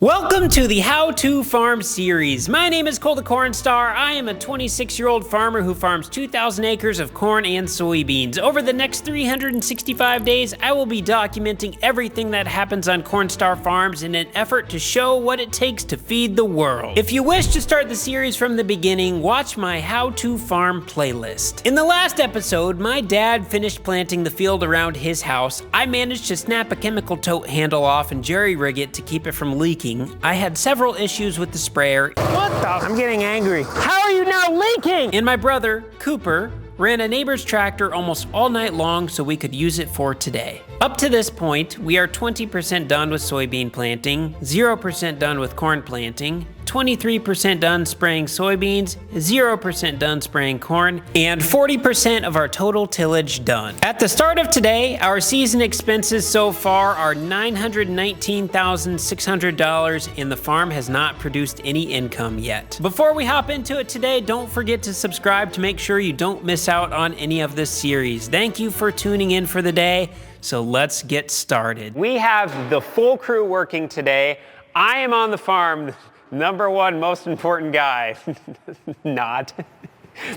Welcome to the How to Farm series. My name is Cornstar. I am a 26-year-old farmer who farms 2,000 acres of corn and soybeans. Over the next 365 days, I will be documenting everything that happens on Cornstar farms in an effort to show what it takes to feed the world. If you wish to start the series from the beginning, watch my How to Farm playlist. In the last episode, my dad finished planting the field around his house. I managed to snap a chemical tote handle off and jerry-rig it to keep it from leaking. I had several issues with the sprayer. What the? I'm getting angry. How are you now leaking? And my brother, Cooper, ran a neighbor's tractor almost all night long so we could use it for today. Up to this point, we are 20% done with soybean planting, 0% done with corn planting, 23% done spraying soybeans, 0% done spraying corn, and 40% of our total tillage done. At the start of today, our season expenses so far are $919,600 and the farm has not produced any income yet. Before we hop into it today, don't forget to subscribe to make sure you don't miss out on any of this series. Thank you for tuning in for the day, so let's get started. We have the full crew working today. I am on the farm. Number one most important guy. Not.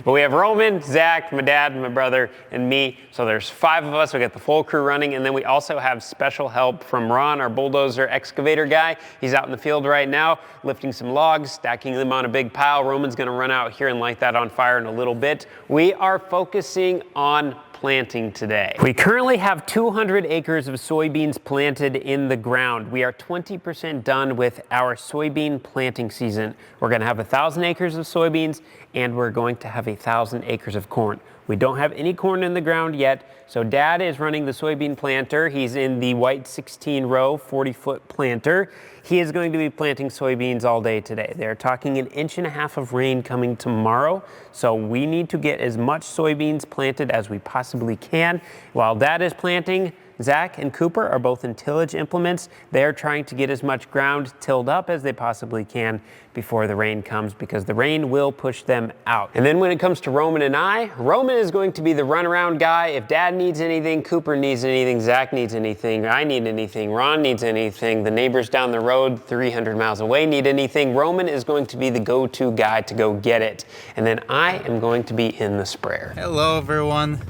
But we have Roman, Zach, my dad, my brother, and me. So there's 5 of us. We got the full crew running. And then we also have special help from Ron, our bulldozer excavator guy. He's out in the field right now, lifting some logs, stacking them on a big pile. Roman's gonna run out here and light that on fire in a little bit. We are focusing on planting today. We currently have 200 acres of soybeans planted in the ground. We are 20% done with our soybean planting season. We're gonna have 1,000 acres of soybeans and we're going to have 1,000 acres of corn. We don't have any corn in the ground yet, so Dad is running the soybean planter. He's in the white 16-row, 40-foot planter. He is going to be planting soybeans all day today. They're talking 1.5 inches of rain coming tomorrow, so we need to get as much soybeans planted as we possibly can. While Dad is planting, Zach and Cooper are both in tillage implements. They're trying to get as much ground tilled up as they possibly can before the rain comes, because the rain will push them out. And then when it comes to Roman and I, Roman is going to be the runaround guy. If Dad needs anything, Cooper needs anything, Zach needs anything, I need anything, Ron needs anything, the neighbors down the road 300 miles away need anything, Roman is going to be the go-to guy to go get it. And then I am going to be in the sprayer. Hello everyone.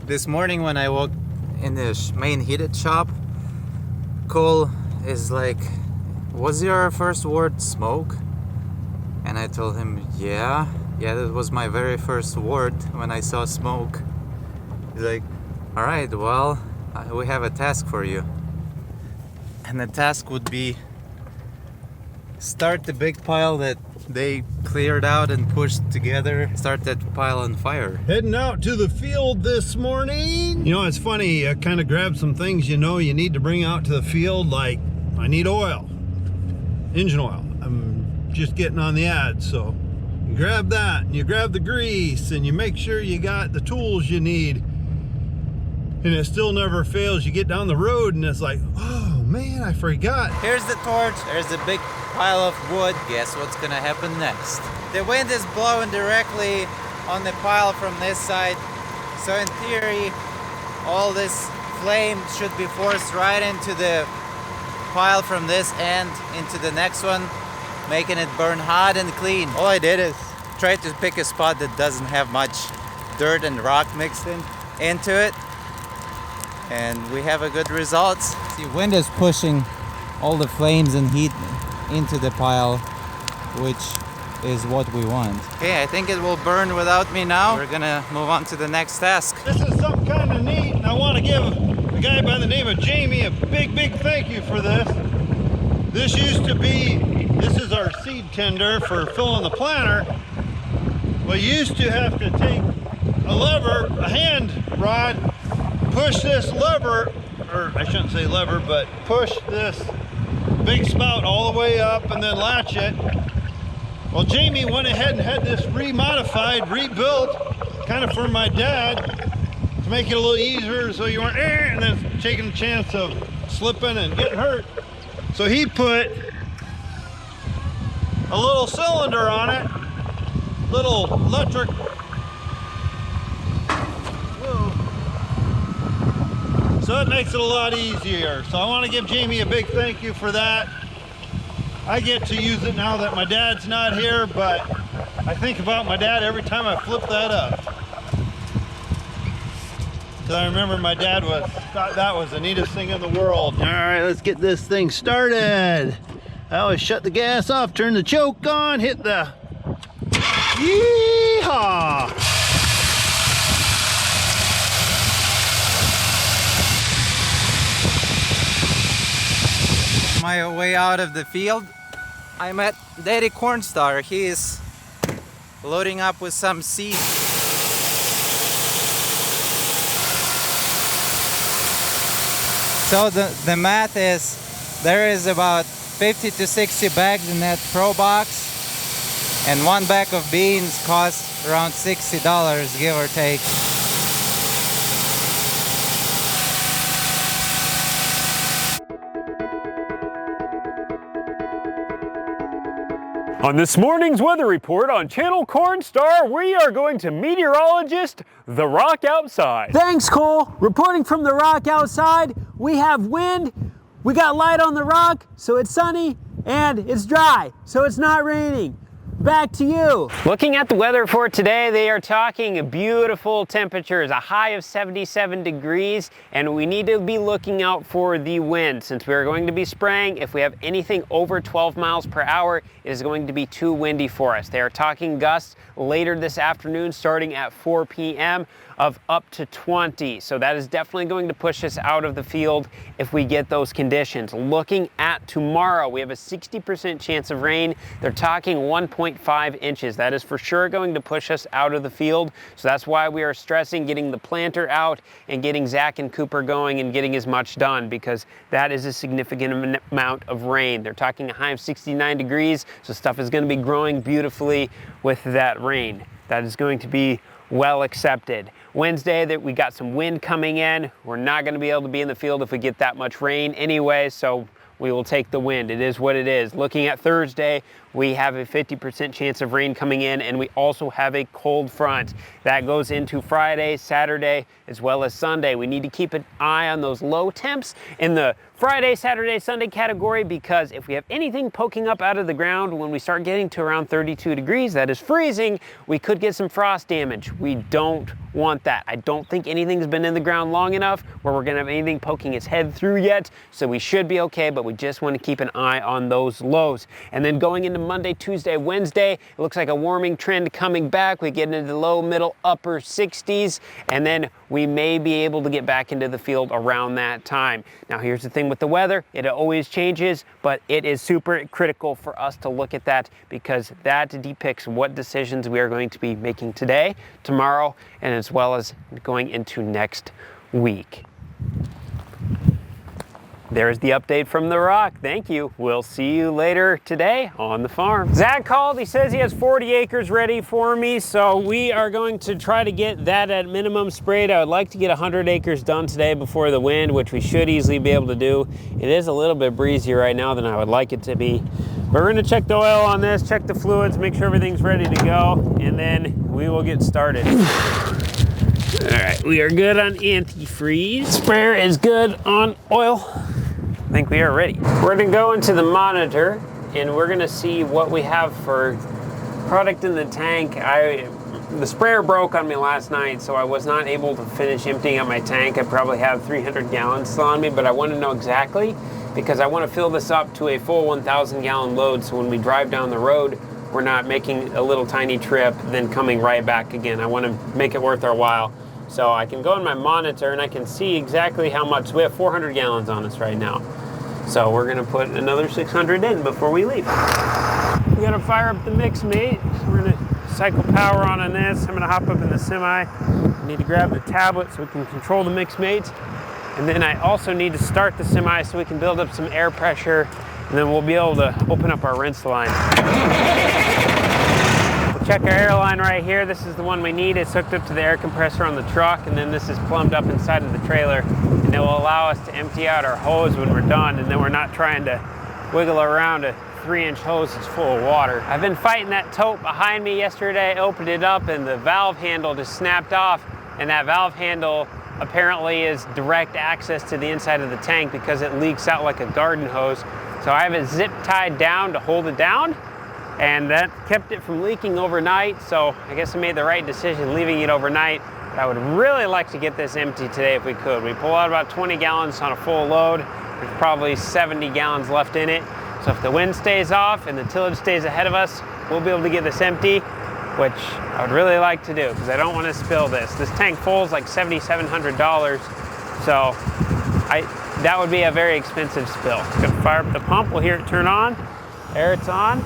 This morning when I woke in the main heated shop, Cole is like, was your first word smoke? And I told him, yeah, that was my very first word when I saw smoke. He's like, all right, well, we have a task for you. And the task would be start the big pile that they cleared out and pushed together, start that pile on fire. Heading out to the field this morning. You know, it's funny, I kind of grabbed some things you need to bring out to the field, like I need oil, engine oil. I'm just getting on the ad, so you grab that, and you grab the grease, and you make sure you got the tools you need. And it still never fails. You get down the road and it's like, oh man, I forgot. Here's the torch, there's the big pile of wood. Guess what's gonna happen next? The wind is blowing directly on the pile from this side, so in theory all this flame should be forced right into the pile from this end into the next one, making it burn hot and clean. All I did is try to pick a spot that doesn't have much dirt and rock mixed into it, and we have a good result. See, wind is pushing all the flames and heat into the pile, which is what we want. Okay, I think it will burn without me now. We're gonna move on to the next task. This is something kind of neat, and I want to give a guy by the name of Jamie a big thank you for this. This is our seed tender for filling the planter. We used to have to take a lever, a hand rod, push this lever, or I shouldn't say lever, but push this big spout all the way up and then latch it. Well, Jamie went ahead and had this remodified, rebuilt, kind of for my dad, to make it a little easier so you weren't and then taking a chance of slipping and getting hurt. So he put a little cylinder on it, little electric. So it makes it a lot easier. So I want to give Jamie a big thank you for that. I get to use it now that my dad's not here, but I think about my dad every time I flip that up. Because I remember my dad thought that was the neatest thing in the world. All right, let's get this thing started. I always shut the gas off, turn the choke on, hit the yeehaw! My way out of the field, I met Daddy Cornstar. He is loading up with some seed. So the math is there is about 50 to 60 bags in that Pro box, and one bag of beans costs around $60, give or take. On this morning's weather report on Channel Cornstar, we are going to meteorologist the rock outside. Thanks, Cole. Reporting from the rock outside, we have wind, we got light on the rock, so it's sunny, and it's dry, so it's not raining. Back to you. Looking at the weather for today, they are talking beautiful temperatures, a high of 77 degrees, and we need to be looking out for the wind. Since we are going to be spraying, if we have anything over 12 miles per hour, it is going to be too windy for us. They are talking gusts later this afternoon, starting at 4 p.m. of up to 20. So that is definitely going to push us out of the field if we get those conditions. Looking at tomorrow, we have a 60% chance of rain. They're talking 1.5 inches. That is for sure going to push us out of the field. So that's why we are stressing getting the planter out and getting Zach and Cooper going and getting as much done, because that is a significant amount of rain. They're talking a high of 69 degrees. So stuff is going to be growing beautifully with that rain. That is going to be well accepted. Wednesday, that we got some wind coming in. We're not going to be able to be in the field if we get that much rain anyway, so we will take the wind. It is what it is. Looking at Thursday, we have a 50% chance of rain coming in, and we also have a cold front. That goes into Friday, Saturday, as well as Sunday. We need to keep an eye on those low temps in the Friday, Saturday, Sunday category, because if we have anything poking up out of the ground when we start getting to around 32 degrees, that is freezing, we could get some frost damage. We don't want that. I don't think anything's been in the ground long enough where we're gonna have anything poking its head through yet, so we should be okay, but we just want to keep an eye on those lows. And then going into Monday, Tuesday, Wednesday, it looks like a warming trend coming back. We get into the low, middle, upper 60s, and then we may be able to get back into the field around that time. Now here's the thing with the weather, it always changes, but it is super critical for us to look at that, because that depicts what decisions we are going to be making today, tomorrow, and as well as going into next week. There's the update from the rock. Thank you. We'll see you later today on the farm. Zach called. He says he has 40 acres ready for me, so we are going to try to get that at minimum sprayed. I would like to get 100 acres done today before the wind, which we should easily be able to do. It is a little bit breezier right now than I would like it to be. But we're going to check the oil on this, check the fluids, make sure everything's ready to go, and then we will get started. All right, we are good on antifreeze. Sprayer is good on oil. I think we are ready. We're gonna go into the monitor and we're gonna see what we have for product in the tank. The sprayer broke on me last night, so I was not able to finish emptying out my tank. I probably have 300 gallons still on me, but I want to know exactly, because I want to fill this up to a full 1,000 gallon load, so when we drive down the road, we're not making a little tiny trip, then coming right back again. I want to make it worth our while. So I can go in my monitor and I can see exactly how much. We have 400 gallons on us right now. So we're gonna put another 600 in before we leave. We gotta fire up the mix mate. We're gonna cycle power on this. I'm gonna hop up in the semi. I need to grab the tablet so we can control the mix mate. And then I also need to start the semi so we can build up some air pressure, and then we'll be able to open up our rinse line. Check our air line right here. This is the one we need. It's hooked up to the air compressor on the truck, and then this is plumbed up inside of the trailer, and it will allow us to empty out our hose when we're done, and then we're not trying to wiggle around a 3-inch hose that's full of water. I've been fighting that tote behind me. Yesterday I opened it up and the valve handle just snapped off, and that valve handle apparently is direct access to the inside of the tank because it leaks out like a garden hose So I have it zip tied down to hold it down, and that kept it from leaking overnight. So I guess I made the right decision leaving it overnight. But I would really like to get this empty today if we could. We pull out about 20 gallons on a full load. There's probably 70 gallons left in it. So if the wind stays off and the tillage stays ahead of us, we'll be able to get this empty, which I would really like to do because I don't want to spill this. This tank full is like $7,700. So that would be a very expensive spill. Gonna fire up the pump, we'll hear it turn on. There it's on.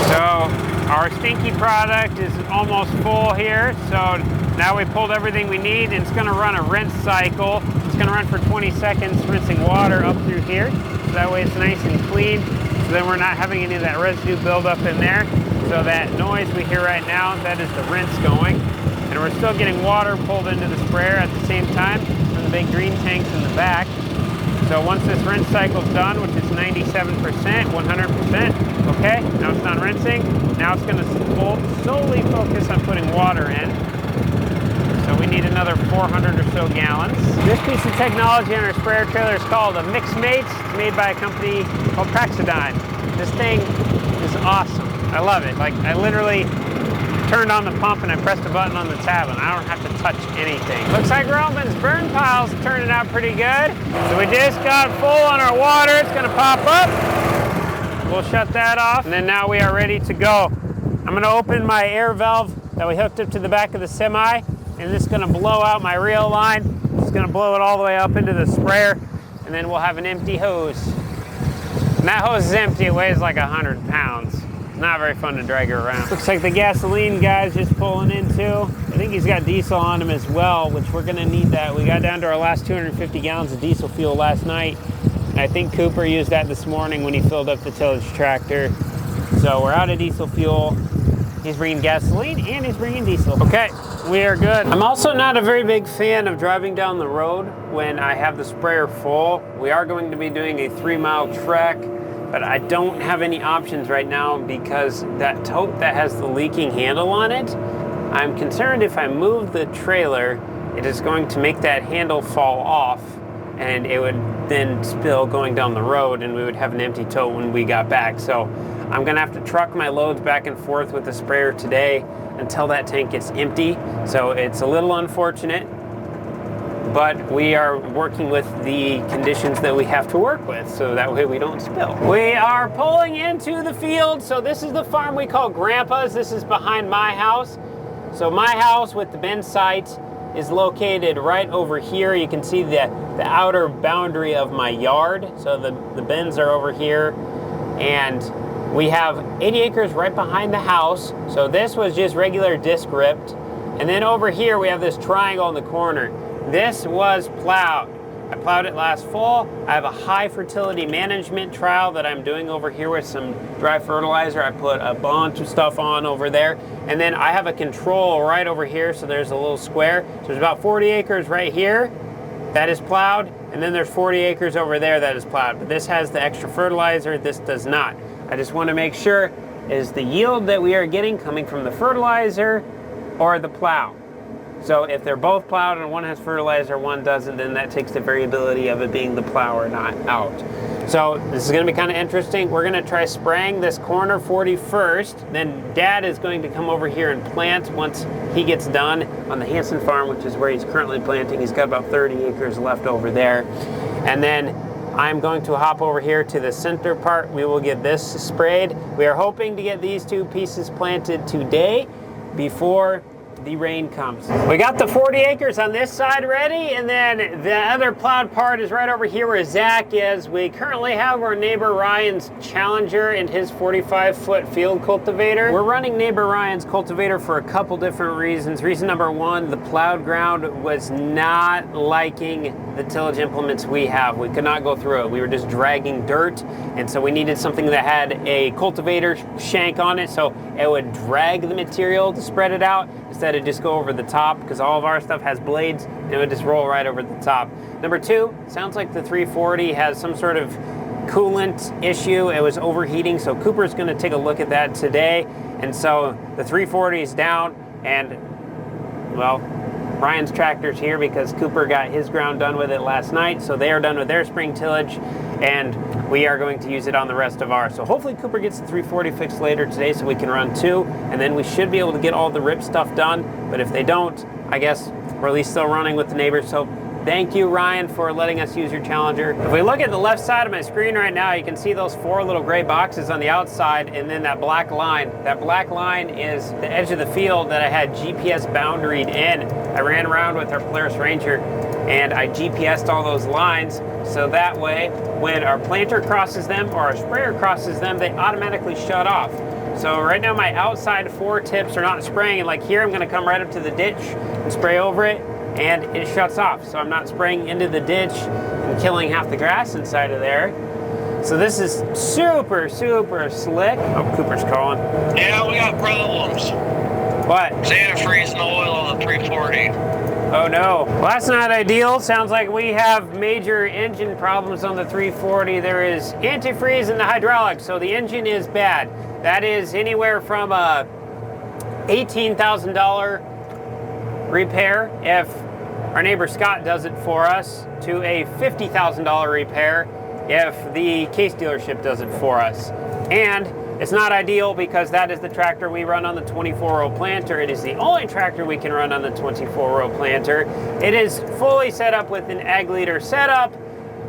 So our stinky product is almost full here. So now we pulled everything we need, and it's gonna run a rinse cycle. It's gonna run for 20 seconds, rinsing water up through here. So that way it's nice and clean. So then we're not having any of that residue buildup in there. So that noise we hear right now, that is the rinse going. And we're still getting water pulled into the sprayer at the same time from the big green tanks in the back. So once this rinse cycle's done, which is 97%, 100%, okay, now it's done rinsing. Now it's gonna solely focus on putting water in. So we need another 400 or so gallons. This piece of technology on our sprayer trailer is called a Mix Mates. It's made by a company called Praxidine. This thing is awesome. I love it. Like, I literally turned on the pump and I pressed a button on the tab and I don't have to touch anything. Looks like Roman's burn pile's turning out pretty good. So we just got full on our water. It's gonna pop up. We'll shut that off, and then now we are ready to go. I'm gonna open my air valve that we hooked up to the back of the semi, and this is gonna blow out my reel line. It's gonna blow it all the way up into the sprayer, and then we'll have an empty hose. And that hose is empty, it weighs like 100 pounds. Not very fun to drag her around. Looks like the gasoline guy's just pulling in too. I think he's got diesel on him as well, which we're gonna need that. We got down to our last 250 gallons of diesel fuel last night. And I think Cooper used that this morning when he filled up the tillage tractor. So we're out of diesel fuel. He's bringing gasoline and he's bringing diesel. Okay, we are good. I'm also not a very big fan of driving down the road when I have the sprayer full. We are going to be doing a 3-mile trek, but I don't have any options right now because that tote that has the leaking handle on it, I'm concerned if I move the trailer, it is going to make that handle fall off and it would then spill going down the road and we would have an empty tote when we got back. So I'm gonna have to truck my loads back and forth with the sprayer today until that tank gets empty. So it's a little unfortunate, but we are working with the conditions that we have to work with so that way we don't spill. We are pulling into the field. So this is the farm we call Grandpa's. This is behind my house. So my house with the bin site is located right over here. You can see the outer boundary of my yard. So the bins are over here, and we have 80 acres right behind the house. So this was just regular disc ripped. And then over here we have this triangle in the corner. This was plowed. I plowed it last fall. I have a high fertility management trial that I'm doing over here with some dry fertilizer. I put a bunch of stuff on over there. And then I have a control right over here. So there's a little square. So there's about 40 acres right here that is plowed. And then there's 40 acres over there that is plowed. But this has the extra fertilizer. This does not. I just want to make sure, is the yield that we are getting coming from the fertilizer or the plow? So if they're both plowed and one has fertilizer, one doesn't, then that takes the variability of it being the plow or not out. So this is going to be kind of interesting. We're going to try spraying this corner 40 first. Then Dad is going to come over here and plant once he gets done on the Hanson farm, which is where he's currently planting. He's got about 30 acres left over there. And then I'm going to hop over here to the center part. We will get this sprayed. We are hoping to get these two pieces planted today before the rain comes. We got the 40 acres on this side ready, and then the other plowed part is right over here where Zach is. We currently have our neighbor Ryan's Challenger and his 45-foot field cultivator. We're running neighbor Ryan's cultivator for a couple different reasons. Reason number one, the plowed ground was not liking the tillage implements we have. We could not go through it. We were just dragging dirt, and so we needed something that had a cultivator shank on it so it would drag the material to spread it out instead of just go over the top, because all of our stuff has blades and it would just roll right over the top. Number two, sounds like the 340 has some sort of coolant issue. It was overheating, so Cooper's going to take a look at that today. And so the 340 is down, and well, Ryan's tractor's here because Cooper got his ground done with it last night, so they are done with their spring tillage, and we are going to use it on the rest of ours. So hopefully Cooper gets the 340 fixed later today so we can run 2, and then we should be able to get all the rip stuff done. But if they don't, I guess we're at least still running with the neighbors. So thank you, Ryan, for letting us use your Challenger. If we look at the left side of my screen right now, you can see those 4 little gray boxes on the outside and then that black line. That black line is the edge of the field that I had GPS boundaried in. I ran around with our Polaris Ranger and I GPSed all those lines so that way when our planter crosses them or our sprayer crosses them, they automatically shut off. So right now my outside 4 tips are not spraying, and like here I'm gonna come right up to the ditch and spray over it, and it shuts off. So I'm not spraying into the ditch and killing half the grass inside of there. So this is super, super slick. Oh, Cooper's calling. Yeah, we got problems. What? Antifreeze and oil on the 340. Oh no. Well, that's not ideal. Sounds like we have major engine problems on the 340. There is antifreeze in the hydraulics, so the engine is bad. That is anywhere from a $18,000 repair if our neighbor Scott does it for us to a $50,000 repair if the case dealership does it for us. And it's not ideal because that is the tractor we run on the 24-row planter. It is the only tractor we can run on the 24-row planter. It is fully set up with an ag leader setup,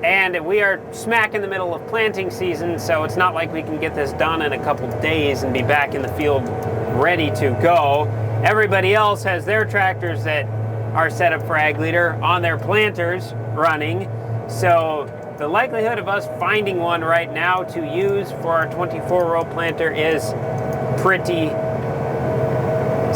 and we are smack in the middle of planting season, so it's not like we can get this done in a couple days and be back in the field ready to go. Everybody else has their tractors that are set up for ag leader on their planters running, so the likelihood of us finding one right now to use for our 24-row planter is pretty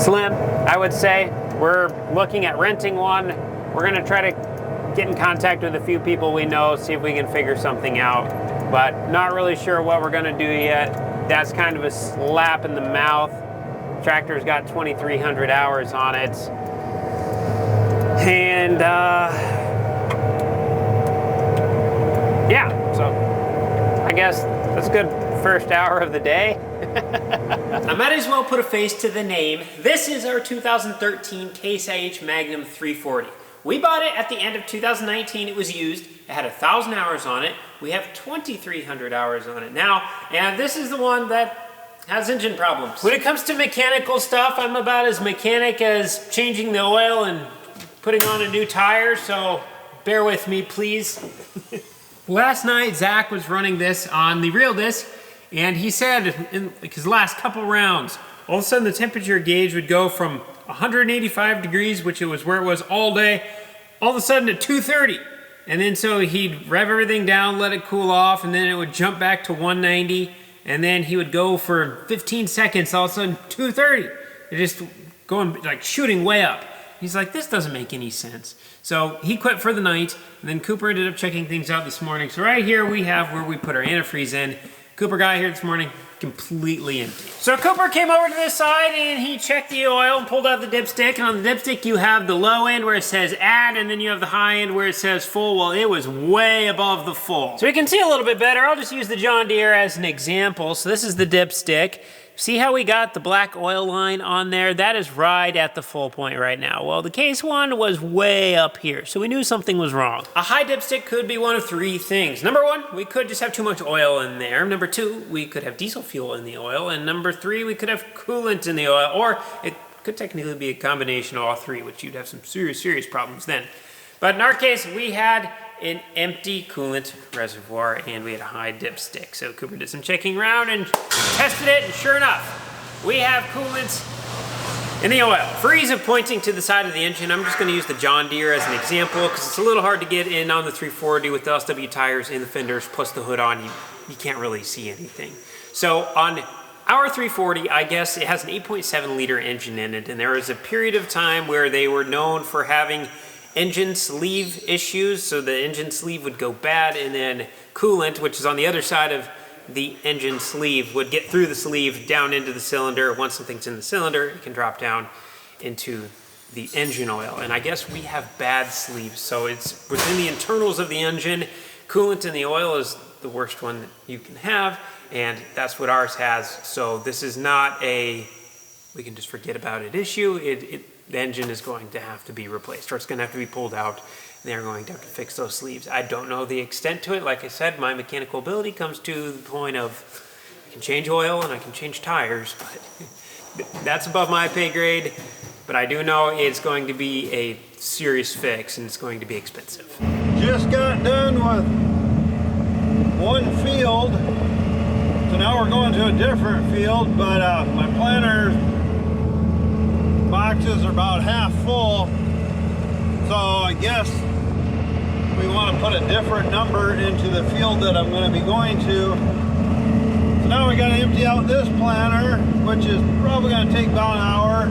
slim, I would say. We're looking at renting one. We're gonna try to get in contact with a few people we know, see if we can figure something out, but not really sure what we're gonna do yet. That's kind of a slap in the mouth. Tractor's got 2,300 hours on it. And yeah, so I guess that's a good first hour of the day. I might as well put a face to the name. This is our 2013 Case IH Magnum 340. We bought it at the end of 2019. It was used. It had 1,000 hours on it. We have 2,300 hours on it now, and this is the one that has engine problems. When it comes to mechanical stuff, I'm about as mechanic as changing the oil and putting on a new tire, so bear with me, please. Last night, Zach was running this on the real disc, and he said in his last couple rounds, all of a sudden the temperature gauge would go from 185 degrees, which it was where it was all day, all of a sudden to 230. And then so he'd rev everything down, let it cool off, and then it would jump back to 190, and then he would go for 15 seconds, all of a sudden 230. It just going, like shooting way up. He's like, this doesn't make any sense. So he quit for the night, and then Cooper ended up checking things out this morning. So right here we have where we put our antifreeze in. Cooper got here this morning, completely empty. So Cooper came over to this side and he checked the oil and pulled out the dipstick. And on the dipstick you have the low end where it says add, and then you have the high end where it says full. Well, it was way above the full. So we can see a little bit better. I'll just use the John Deere as an example. So this is the dipstick. See how we got the black oil line on there? That is right at the full point right now. Well, the case one was way up here, so we knew something was wrong. A high dipstick could be one of 3 things. Number 1, we could just have too much oil in there. Number 2, we could have diesel fuel in the oil. And number 3, we could have coolant in the oil. Or it could technically be a combination of all 3, which you'd have some serious, serious problems then. But in our case, we had an empty coolant reservoir and we had a high dipstick. So Cooper did some checking around and tested it, and sure enough, we have coolant in the oil. For ease of pointing to the side of the engine, I'm just going to use the John Deere as an example because it's a little hard to get in on the 340 with the LSW tires and the fenders plus the hood on. You can't really see anything. So on our 340, I guess it has an 8.7 liter engine in it, and there was a period of time where they were known for having engine sleeve issues, so the engine sleeve would go bad, and then coolant, which is on the other side of the engine sleeve, would get through the sleeve down into the cylinder. Once something's in the cylinder, it can drop down into the engine oil. And I guess we have bad sleeves, so it's within the internals of the engine. Coolant in the oil is the worst one that you can have, and that's what ours has. So this is not a we can just forget about it issue. the engine is going to have to be replaced, or it's going to have to be pulled out, and they're going to have to fix those sleeves. I don't know the extent to it. Like I said, my mechanical ability comes to the point of I can change oil and I can change tires, but that's above my pay grade. But I do know it's going to be a serious fix, and it's going to be expensive. Just got done with one field, so now we're going to a different field, but my planter boxes are about half full, so I guess we want to put a different number into the field that I'm going to be going to. So now we got to empty out this planter, which is probably going to take about an hour,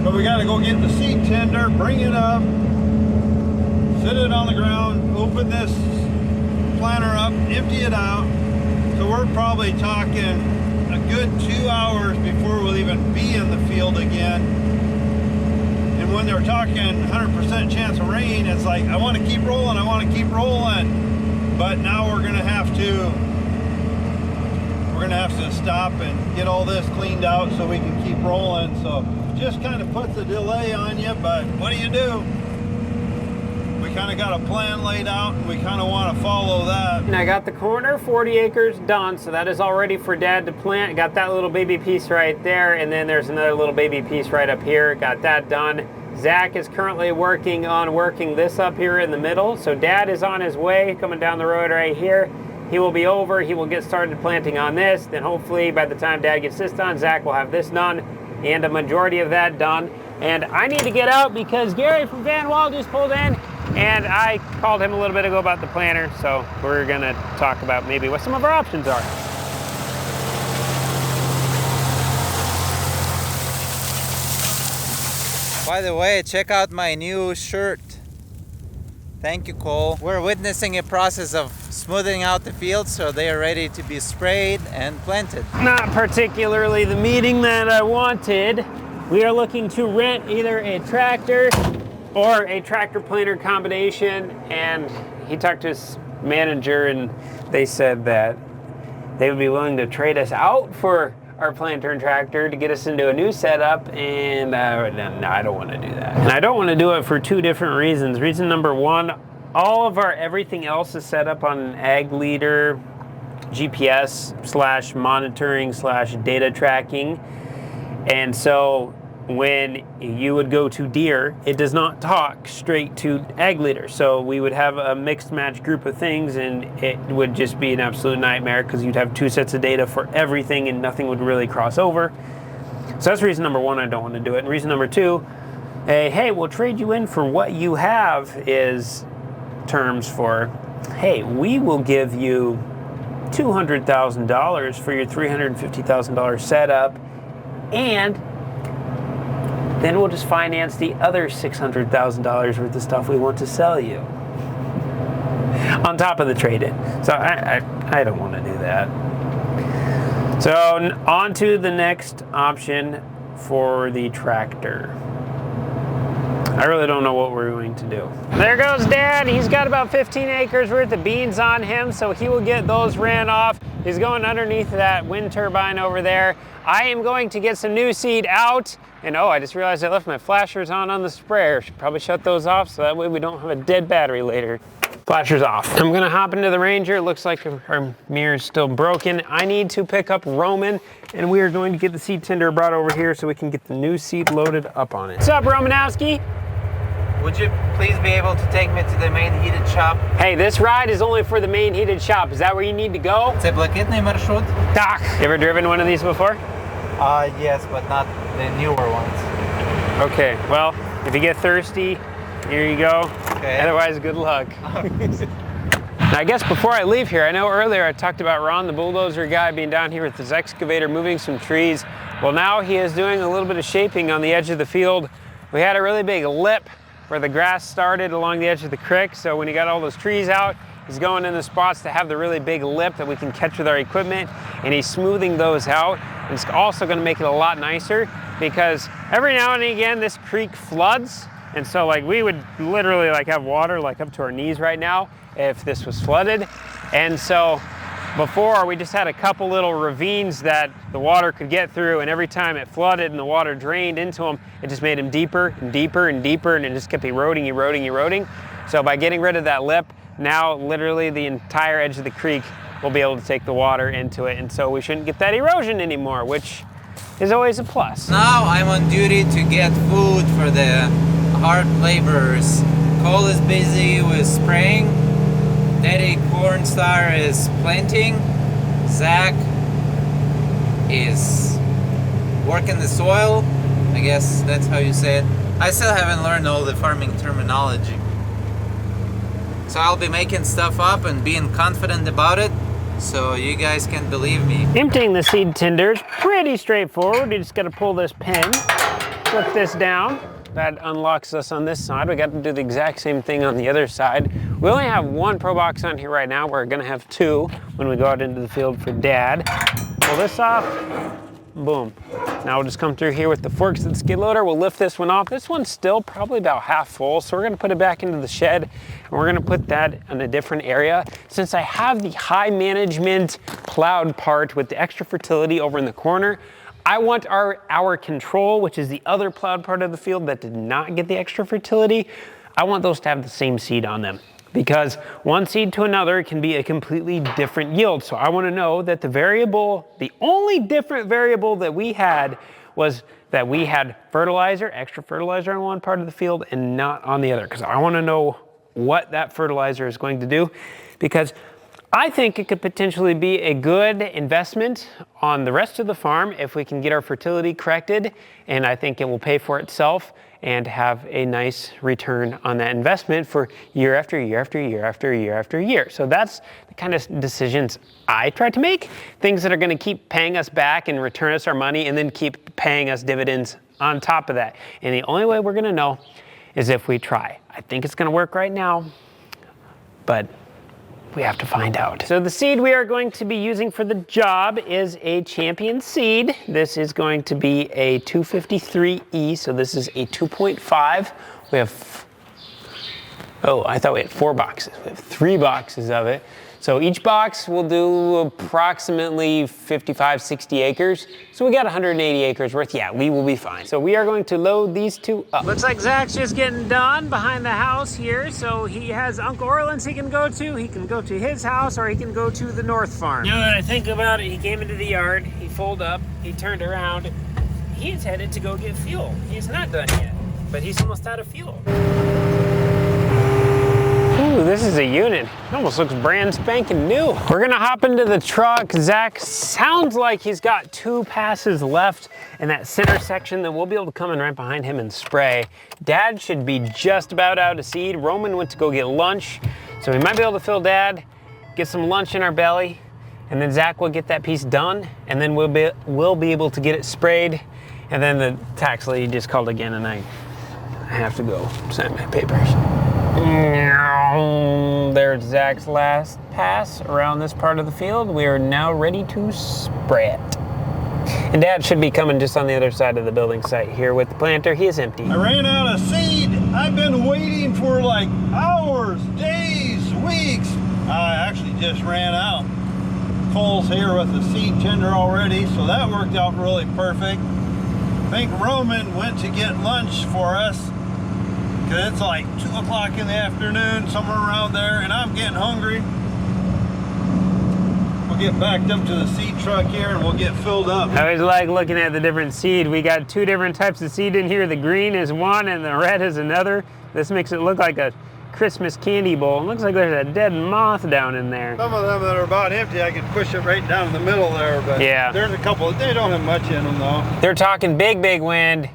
but we got to go get the seed tender, bring it up, sit it on the ground, open this planter up, empty it out. So we're probably talking a good 2 hours before we'll even be in the field again. And when they're talking 100% chance of rain, it's like, I want to keep rolling, I want to keep rolling. But now we're gonna have to stop and get all this cleaned out so we can keep rolling. So just kind of puts a delay on you, but what do you do? We kind of got a plan laid out, and we kind of want to follow that. And I got the corner 40 acres done, so that is all ready for Dad to plant. Got that little baby piece right there, and then there's another little baby piece right up here. Got that done. Zach is currently working on working this up here in the middle. So Dad is on his way, coming down the road right here. He will be over, he will get started planting on this. Then hopefully by the time Dad gets this done, Zach will have this done and a majority of that done. And I need to get out because Gary from Van Wall just pulled in, and I called him a little bit ago about the planter. So we're gonna talk about maybe what some of our options are. By the way, check out my new shirt. Thank you, Cole. We're witnessing a process of smoothing out the field so they are ready to be sprayed and planted. Not particularly the meeting that I wanted. We are looking to rent either a tractor or a tractor planter combination, and he talked to his manager and they said that they would be willing to trade us out for our planter and tractor to get us into a new setup, and no, I don't want to do that. And I don't want to do it for two different reasons. Reason number one, all of our everything else is set up on an ag leader GPS / monitoring / data tracking, and so when you would go to deer, it does not talk straight to ag leader. So we would have a mixed match group of things, and it would just be an absolute nightmare because you'd have two sets of data for everything and nothing would really cross over. So that's reason number one, I don't want to do it. And reason number two, hey, we'll trade you in for what you have is terms for, hey, we will give you $200,000 for your $350,000 setup, and then we'll just finance the other $600,000 worth of stuff we want to sell you on top of the trade-in. So I don't want to do that. So on to the next option for the tractor. I really don't know what we're going to do. There goes Dad. He's got about 15 acres worth of beans on him, so he will get those ran off. He's going underneath that wind turbine over there. I am going to get some new seed out. And oh, I just realized I left my flashers on the sprayer. Should probably shut those off so that way we don't have a dead battery later. Flashers off. I'm gonna hop into the Ranger. It looks like our mirror's still broken. I need to pick up Roman, and we are going to get the seed tender brought over here so we can get the new seed loaded up on it. What's up, Romanowski? Would you please be able to take me to the main heated shop? Hey, this ride is only for the main heated shop. Is that where you need to go? Це блакитний маршрут? Doc, you ever driven one of these before? Yes, but not the newer ones. Okay, well, if you get thirsty, here you go. Okay. Otherwise, good luck. I guess before I leave here, I know earlier I talked about Ron, the bulldozer guy, being down here with his excavator moving some trees. Well, now he is doing a little bit of shaping on the edge of the field. We had a really big lip where the grass started along the edge of the creek, so when he got all those trees out, he's going in the spots to have the really big lip that we can catch with our equipment, and he's smoothing those out. And it's also going to make it a lot nicer because every now and again this creek floods, and so like we would literally like have water like up to our knees right now if this was flooded. And so Before, we just had a couple little ravines that the water could get through, and every time it flooded and the water drained into them, it just made them deeper and deeper and deeper, and it just kept eroding, eroding, eroding. So by getting rid of that lip, now literally the entire edge of the creek will be able to take the water into it, and so we shouldn't get that erosion anymore, which is always a plus. Now I'm on duty to get food for the hard laborers. Cole is busy with spraying. Daddy Cornstar is planting. Zach is working the soil. I guess that's how you say it. I still haven't learned all the farming terminology. So I'll be making stuff up and being confident about it, so you guys can believe me. Emptying the seed tinder is pretty straightforward. You just got to pull this pin, flip this down. That unlocks us on this side. We got to do the exact same thing on the other side. We only have one Pro Box on here right now. We're gonna have two when we go out into the field for Dad. Pull this off, boom. Now we'll just come through here with the forks of the skid loader. We'll lift this one off. This one's still probably about half full, so we're gonna put it back into the shed, and we're gonna put that in a different area. Since I have the high management plowed part with the extra fertility over in the corner, I want our control, which is the other plowed part of the field that did not get the extra fertility, I want those to have the same seed on them, because one seed to another can be a completely different yield. So I want to know that the only different variable that we had was that we had extra fertilizer on one part of the field and not on the other, because I want to know what that fertilizer is going to do, because I think it could potentially be a good investment on the rest of the farm if we can get our fertility corrected, and I think it will pay for itself and have a nice return on that investment for year after year after year after year after year. So that's the kind of decisions I try to make, things that are gonna keep paying us back and return us our money and then keep paying us dividends on top of that. And the only way we're gonna know is if we try. I think it's gonna work right now, but we have to find out. So the seed we are going to be using for the job is a Champion seed. This is going to be a 253E, so this is a 2.5. We have, oh, I thought we had 4 boxes. We have 3 boxes of it. So each box will do approximately 55, 60 acres. So we got 180 acres worth. Yeah, we will be fine. So we are going to load these 2 up. Looks like Zach's just getting done behind the house here. So he has Uncle Orland's he can go to. He can go to his house, or he can go to the North Farm. Now that I think about it, he came into the yard, he folded up, he turned around. He's headed to go get fuel. He's not done yet, but he's almost out of fuel. Ooh, this is a unit. It almost looks brand spanking new. We're gonna hop into the truck. Zach sounds like he's got 2 passes left in that center section, then we'll be able to come in right behind him and spray. Dad should be just about out of seed. Roman went to go get lunch, so we might be able to fill Dad, get some lunch in our belly, and then Zach will get that piece done, and then we'll be able to get it sprayed. And then the tax lady just called again, and I have to go sign my papers. There's Zach's last pass around this part of the field. We are now ready to spray it. And Dad should be coming just on the other side of the building site here with the planter. He is empty. I ran out of seed. I've been waiting for like hours, days, weeks. I actually just ran out. Cole's here with the seed tender already, so that worked out really perfect. I think Roman went to get lunch for us. It's like 2 o'clock in the afternoon, somewhere around there, and I'm getting hungry. We'll get backed up to the seed truck here and we'll get filled up. I always like looking at the different seed. We got 2 different types of seed in here. The green is one and the red is another. This makes it look like a Christmas candy bowl. It looks like there's a dead moth down in there. Some of them that are about empty, I can push it right down in the middle there, but yeah, there's a couple, they don't have much in them though. They're talking big wind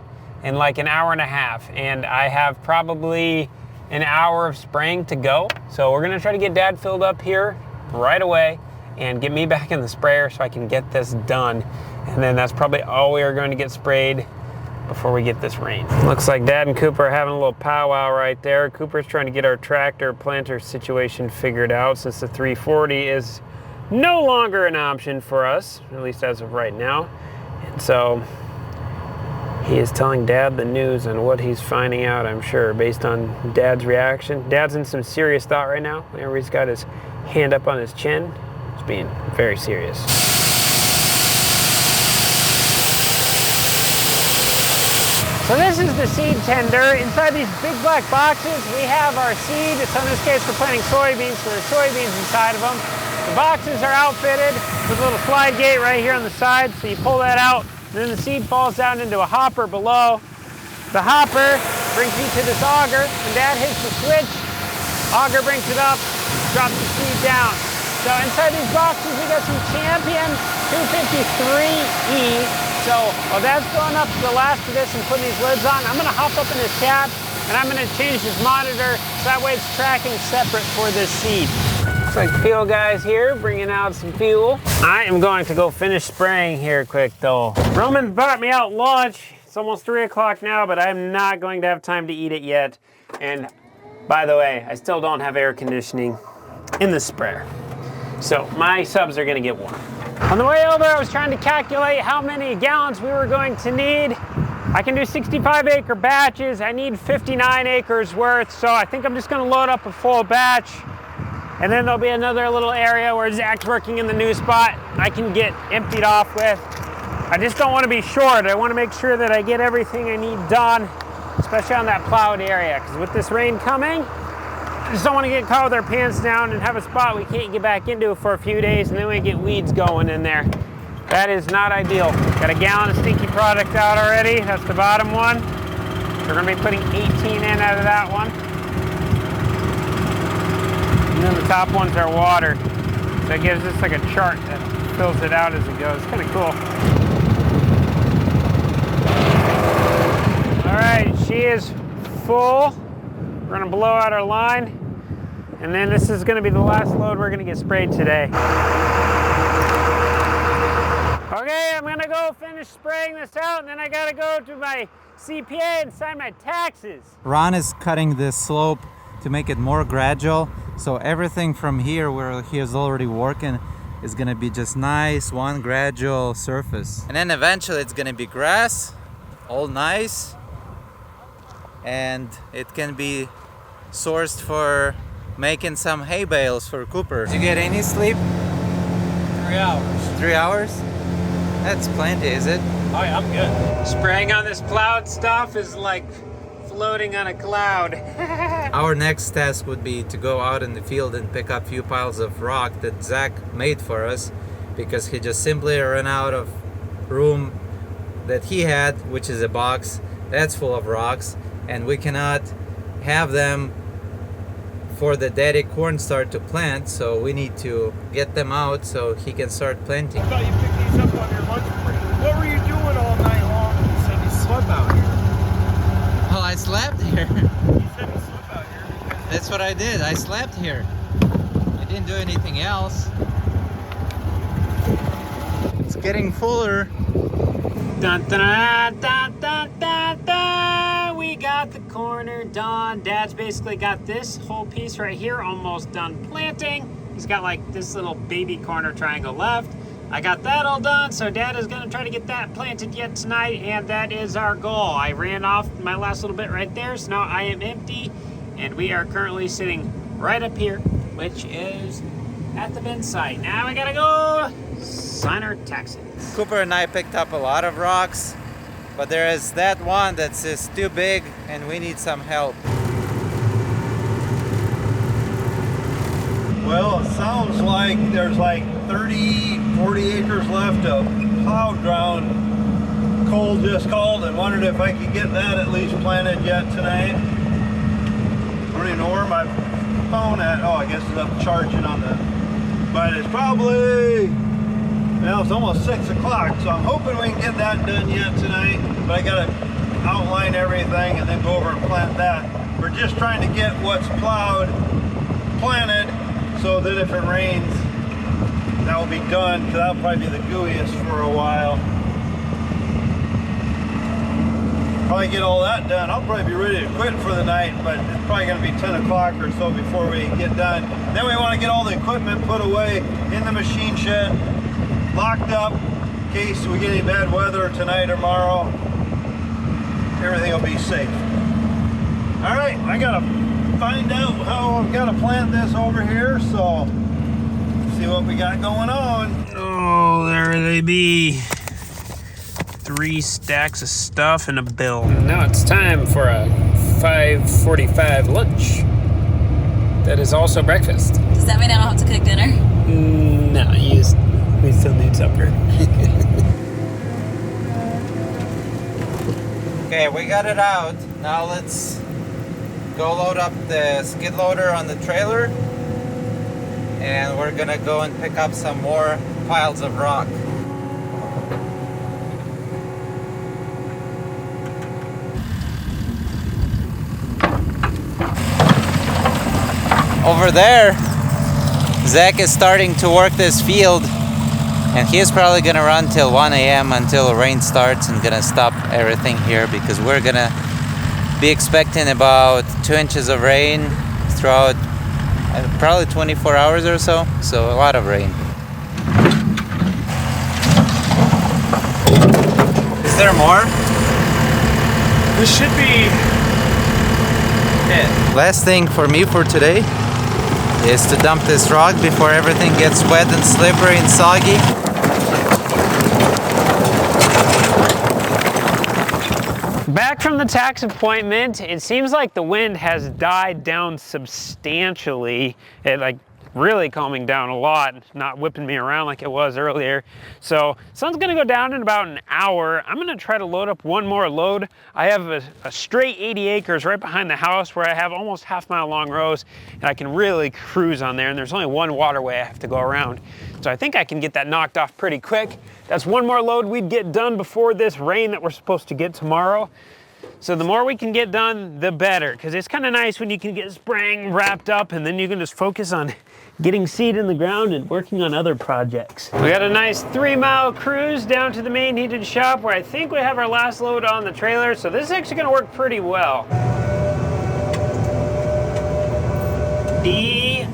in like an hour and a half, and I have probably an hour of spraying to go. So we're gonna try to get Dad filled up here right away and get me back in the sprayer so I can get this done. And then that's probably all we are going to get sprayed before we get this rain. Looks like Dad and Cooper are having a little powwow right there. Cooper's trying to get our tractor planter situation figured out since the 340 is no longer an option for us, at least as of right now. And so he is telling Dad the news on what he's finding out, I'm sure, based on Dad's reaction. Dad's in some serious thought right now. Whenever he's got his hand up on his chin, he's being very serious. So this is the seed tender. Inside these big black boxes, we have our seed. So in this case, we're planting soybeans, so there's soybeans inside of them. The boxes are outfitted with a little slide gate right here on the side. So you pull that out, and then the seed falls down into a hopper below. The hopper brings you to this auger, and Dad hits the switch. Auger brings it up, drops the seed down. So inside these boxes, we got some Champion 253E. So while Dad's filling up the last of this and putting these lids on, I'm gonna hop up in this cab and I'm gonna change this monitor so that way it's tracking separate for this seed. Looks like the fuel guy's here, bringing out some fuel. I am going to go finish spraying here quick though. Roman brought me out lunch. It's almost 3 o'clock now, but I'm not going to have time to eat it yet. And by the way, I still don't have air conditioning in the sprayer. So my subs are gonna get warm. On the way over, I was trying to calculate how many gallons we were going to need. I can do 65-acre batches. I need 59 acres worth, so I think I'm just gonna load up a full batch. And then there'll be another little area where Zach's working in the new spot I can get emptied off with. I just don't wanna be short. I wanna make sure that I get everything I need done, especially on that plowed area, because with this rain coming, I just don't want to get caught with our pants down and have a spot we can't get back into for a few days and then we get weeds going in there. That is not ideal. Got a gallon of stinky product out already. That's the bottom one. We're going to be putting 18 in out of that one. And then the top ones are water. So it gives us like a chart that fills it out as it goes. Kind of cool. All right, she is full. We're gonna blow out our line, and then this is gonna be the last load we're gonna get sprayed today. Okay, I'm gonna go finish spraying this out, and then I gotta go to my CPA and sign my taxes. Ron is cutting this slope to make it more gradual, so everything from here where he is already working is gonna be just nice, one gradual surface. And then eventually it's gonna be grass, all nice, and it can be sourced for making some hay bales for Cooper. Did you get any sleep? 3 hours. 3 hours? That's plenty, is it? Oh yeah, I'm good. Spraying on this plowed stuff is like floating on a cloud. Our next task would be to go out in the field and pick up a few piles of rock that Zach made for us, because he just simply ran out of room that he had, which is a box that's full of rocks, and we cannot have them for the daddy Cornstar to plant, so we need to get them out so he can start planting. I thought you picked these up on your lunch break. What were you doing all night long? You said you slept out here. Well, I slept here. You said you slept out here. That's what I did. I slept here. I didn't do anything else. It's getting fuller. Dun, dun, dun, dun, dun, dun. We got the corner done. Dad's basically got this whole piece right here almost done planting. He's got like this little baby corner triangle left. I got that all done, so Dad is gonna try to get that planted yet tonight, and that is our goal. I ran off my last little bit right there, so now I am empty, and we are currently sitting right up here, which is at the bin site. Now we gotta go sign our taxes. Cooper and I picked up a lot of rocks, but there is that one that's just too big and we need some help. Well, it sounds like there's like 30, 40 acres left of plowed ground. Cole just called and wondered if I could get that at least planted yet tonight. I don't even know where my phone at. Oh, I guess it's up charging on the, but it's probably, well, it's almost 6 o'clock, so I'm hoping we can get that done yet tonight, but I gotta outline everything and then go over and plant that. We're just trying to get what's plowed planted so that if it rains, that will be done, because that'll probably be the gooeyest for a while. Probably get all that done. I'll probably be ready to quit for the night, but it's probably gonna be 10 o'clock or so before we get done. Then we wanna get all the equipment put away in the machine shed, locked up, in case we get any bad weather tonight or tomorrow. Everything will be safe. All right, I gotta find out how I've gotta plant this over here, so See what we got going on. Oh, there they be. 3 stacks of stuff and a bill. Now it's time for a 5:45 lunch. That is also breakfast. Does that mean I don't have to cook dinner? No, we still need supper. Okay, we got it out. Now let's go load up the skid loader on the trailer. And we're gonna go and pick up some more piles of rock. Over there, Zach is starting to work this field, and he's probably gonna run till 1 a.m. until the rain starts and gonna stop everything here because we're gonna be expecting about 2 inches of rain throughout probably 24 hours or so a lot of rain. Is there more? This should be it. Last thing for me for today is to dump this rock before everything gets wet and slippery and soggy. Back from the tax appointment, it seems like the wind has died down substantially. It like really calming down a lot, not whipping me around like it was earlier. So sun's gonna go down in about an hour. I'm gonna try to load up one more load. I have a straight 80 acres right behind the house where I have almost half-mile long rows, and I can really cruise on there, and there's only one waterway I have to go around. So I think I can get that knocked off pretty quick. That's one more load we'd get done before this rain that we're supposed to get tomorrow. So the more we can get done, the better, because it's kind of nice when you can get spraying wrapped up and then you can just focus on getting seed in the ground and working on other projects. We got a nice 3-mile cruise down to the main heated shop where I think we have our last load on the trailer, so this is actually gonna work pretty well. D-U-N.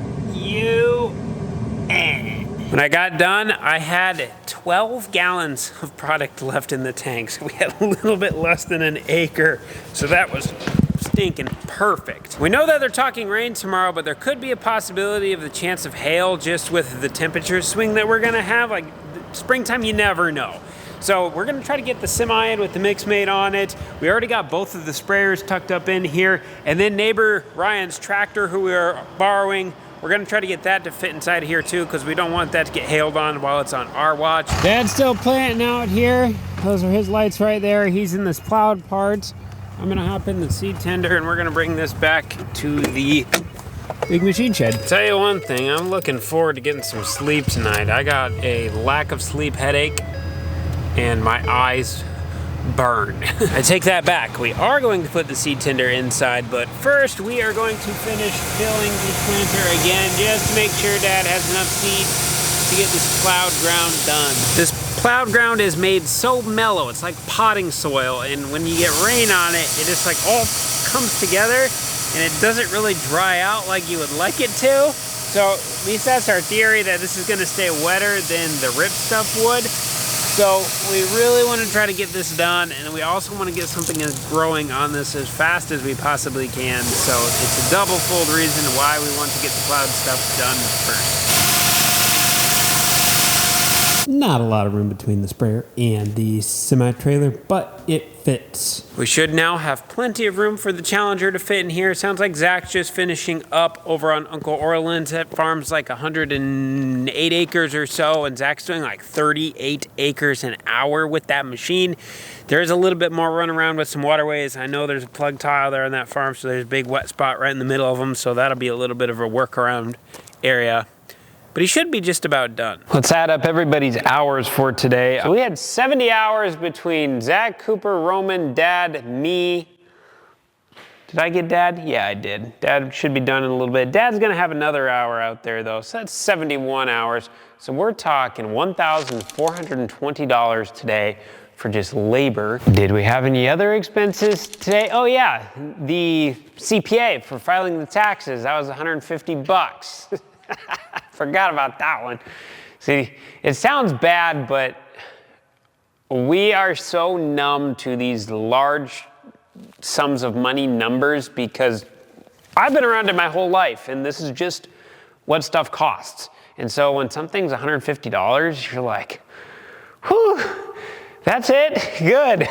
When I got done, I had 12 gallons of product left in the tanks. We had a little bit less than an acre, so that was stinking perfect. We know that they're talking rain tomorrow, but there could be a possibility of the chance of hail just with the temperature swing that we're gonna have. Like springtime, you never know. So we're gonna try to get the semi in with the mix made on it. We already got both of the sprayers tucked up in here, and then neighbor Ryan's tractor, who we are borrowing, we're gonna try to get that to fit inside of here too, because we don't want that to get hailed on while it's on our watch. Dad's still planting out here. Those are his lights right there. He's in this plowed part. I'm gonna hop in the seed tender and we're gonna bring this back to the big machine shed. Tell you one thing, I'm looking forward to getting some sleep tonight. I got a lack of sleep headache and my eyes burn. I take that back. We are going to put the seed tender inside, but first we are going to finish filling the planter again just to make sure Dad has enough seed to get this plowed ground done. This plowed ground is made so mellow, it's like potting soil, and when you get rain on it, it just like all comes together and it doesn't really dry out like you would like it to. So at least that's our theory, that this is gonna stay wetter than the rip stuff would. So we really want to try to get this done, and we also want to get something that's growing on this as fast as we possibly can. So it's a double-fold reason why we want to get the plowed stuff done first. Not a lot of room between the sprayer and the semi-trailer, but it fits. We should now have plenty of room for the Challenger to fit in here. It sounds like Zach's just finishing up over on Uncle Orland's. That farm's like 108 acres or so, and Zach's doing like 38 acres an hour with that machine. There's a little bit more run around with some waterways. I know there's a plug tile there on that farm, so there's a big wet spot right in the middle of them, so that'll be a little bit of a workaround area. But he should be just about done. Let's add up everybody's hours for today. So we had 70 hours between Zach, Cooper, Roman, Dad, me. Did I get Dad? Yeah, I did. Dad should be done in a little bit. Dad's gonna have another hour out there though, so that's 71 hours. So we're talking $1,420 today for just labor. Did we have any other expenses today? Oh yeah, the CPA for filing the taxes, that was 150 bucks. Forgot about that one. See, it sounds bad, but we are so numb to these large sums of money numbers because I've been around it my whole life, and this is just what stuff costs. And so when something's $150, you're like, whew, that's it, good.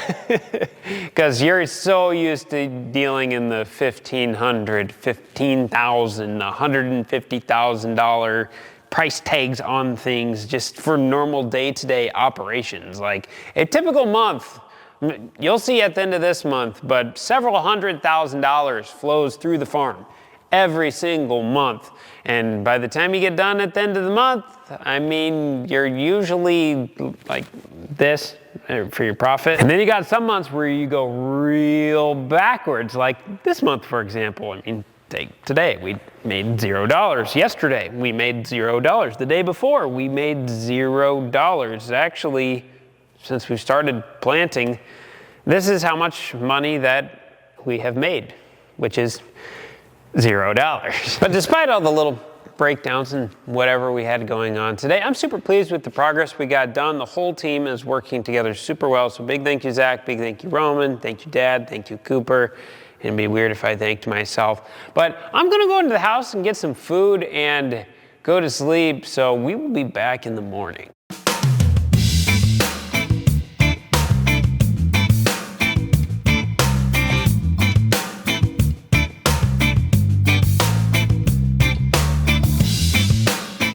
Because you're so used to dealing in the $1,500, $15,000, $150,000 price tags on things just for normal day-to-day operations. Like a typical month, you'll see at the end of this month, but several $100,000 flows through the farm every single month. And by the time you get done at the end of the month, I mean, you're usually like this for your profit. And then you got some months where you go real backwards, like this month, for example. I mean, take today, we made $0. Yesterday, we made $0. The day before, we made $0. Actually, since we started planting, this is how much money that we have made, which is $0. But despite all the little breakdowns and whatever we had going on today, I'm super pleased with the progress we got done. The whole team is working together super well. So big thank you, Zach. Big thank you, Roman. Thank you, Dad. Thank you, Cooper. It'd be weird if I thanked myself. But I'm gonna go into the house and get some food and go to sleep. So we will be back in the morning.